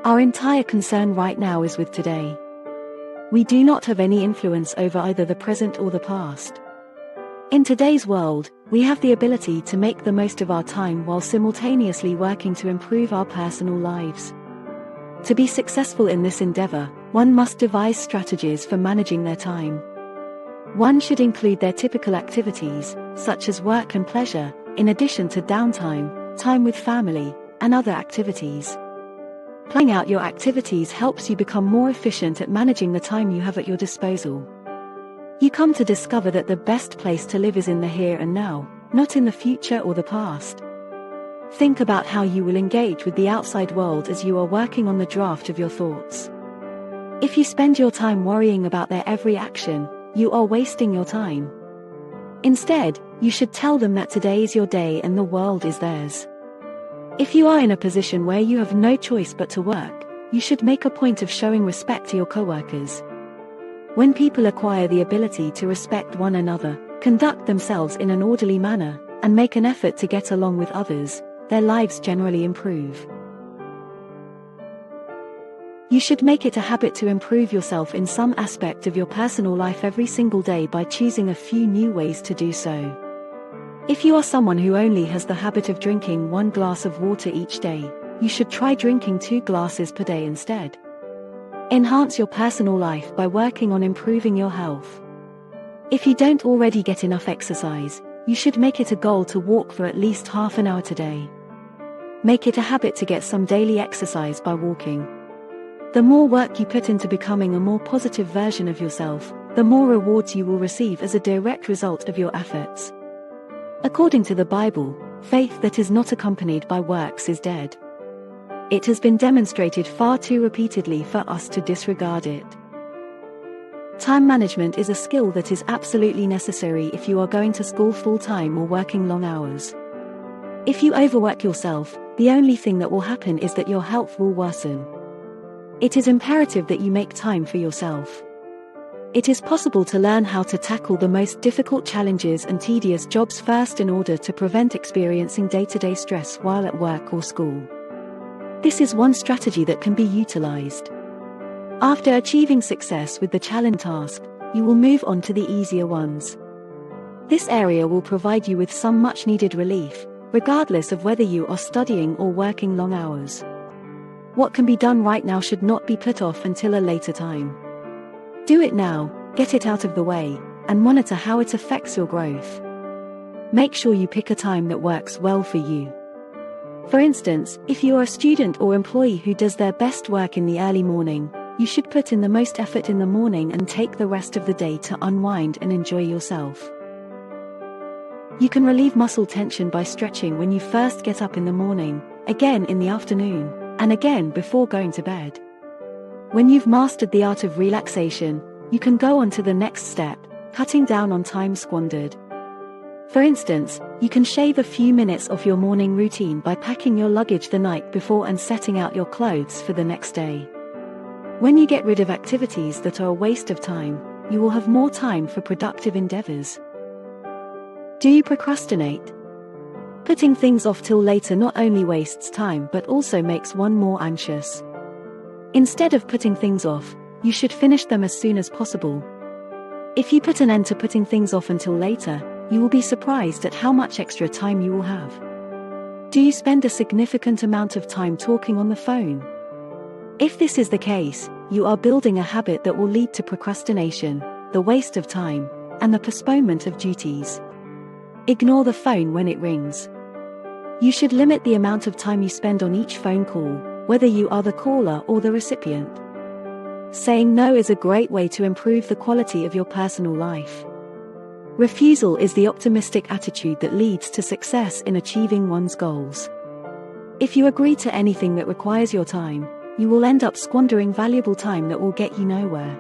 Our entire concern right now is with today. We do not have any influence over either the present or the past. In today's world, we have the ability to make the most of our time while simultaneously working to improve our personal lives. To be successful in this endeavor, one must devise strategies for managing their time. One should include their typical activities, such as work and pleasure, in addition to downtime, time with family, and other activities. Planning out your activities helps you become more efficient at managing the time you have at your disposal. You come to discover that the best place to live is in the here and now, not in the future or the past. Think about how you will engage with the outside world as you are working on the draft of your thoughts. If you spend your time worrying about their every action, you are wasting your time. Instead, you should tell them that today is your day and the world is theirs. If you are in a position where you have no choice but to work, you should make a point of showing respect to your coworkers. When people acquire the ability to respect one another, conduct themselves in an orderly manner, and make an effort to get along with others, their lives generally improve. You should make it a habit to improve yourself in some aspect of your personal life every single day by choosing a few new ways to do so. If you are someone who only has the habit of drinking 1 glass of water each day, you should try drinking 2 glasses per day instead. Enhance your personal life by working on improving your health. If you don't already get enough exercise, you should make it a goal to walk for at least half an hour today. Make it a habit to get some daily exercise by walking. The more work you put into becoming a more positive version of yourself, the more rewards you will receive as a direct result of your efforts. According to the Bible, faith that is not accompanied by works is dead. It has been demonstrated far too repeatedly for us to disregard it. Time management is a skill that is absolutely necessary if you are going to school full-time or working long hours. If you overwork yourself, the only thing that will happen is that your health will worsen. It is imperative that you make time for yourself. It is possible to learn how to tackle the most difficult challenges and tedious jobs first in order to prevent experiencing day-to-day stress while at work or school. This is one strategy that can be utilized. After achieving success with the challenge task, you will move on to the easier ones. This area will provide you with some much-needed relief, regardless of whether you are studying or working long hours. What can be done right now should not be put off until a later time. Do it now, get it out of the way, and monitor how it affects your growth. Make sure you pick a time that works well for you. For instance, if you are a student or employee who does their best work in the early morning, you should put in the most effort in the morning and take the rest of the day to unwind and enjoy yourself. You can relieve muscle tension by stretching when you first get up in the morning, again in the afternoon, and again before going to bed. When you've mastered the art of relaxation, you can go on to the next step, cutting down on time squandered. For instance, you can shave a few minutes off your morning routine by packing your luggage the night before and setting out your clothes for the next day. When you get rid of activities that are a waste of time, you will have more time for productive endeavors. Do you procrastinate? Putting things off till later not only wastes time but also makes one more anxious. Instead of putting things off, you should finish them as soon as possible. If you put an end to putting things off until later, you will be surprised at how much extra time you will have. Do you spend a significant amount of time talking on the phone? If this is the case, you are building a habit that will lead to procrastination, the waste of time, and the postponement of duties. Ignore the phone when it rings. You should limit the amount of time you spend on each phone call, whether you are the caller or the recipient. Saying no is a great way to improve the quality of your personal life. Refusal is the optimistic attitude that leads to success in achieving one's goals. If you agree to anything that requires your time, you will end up squandering valuable time that will get you nowhere.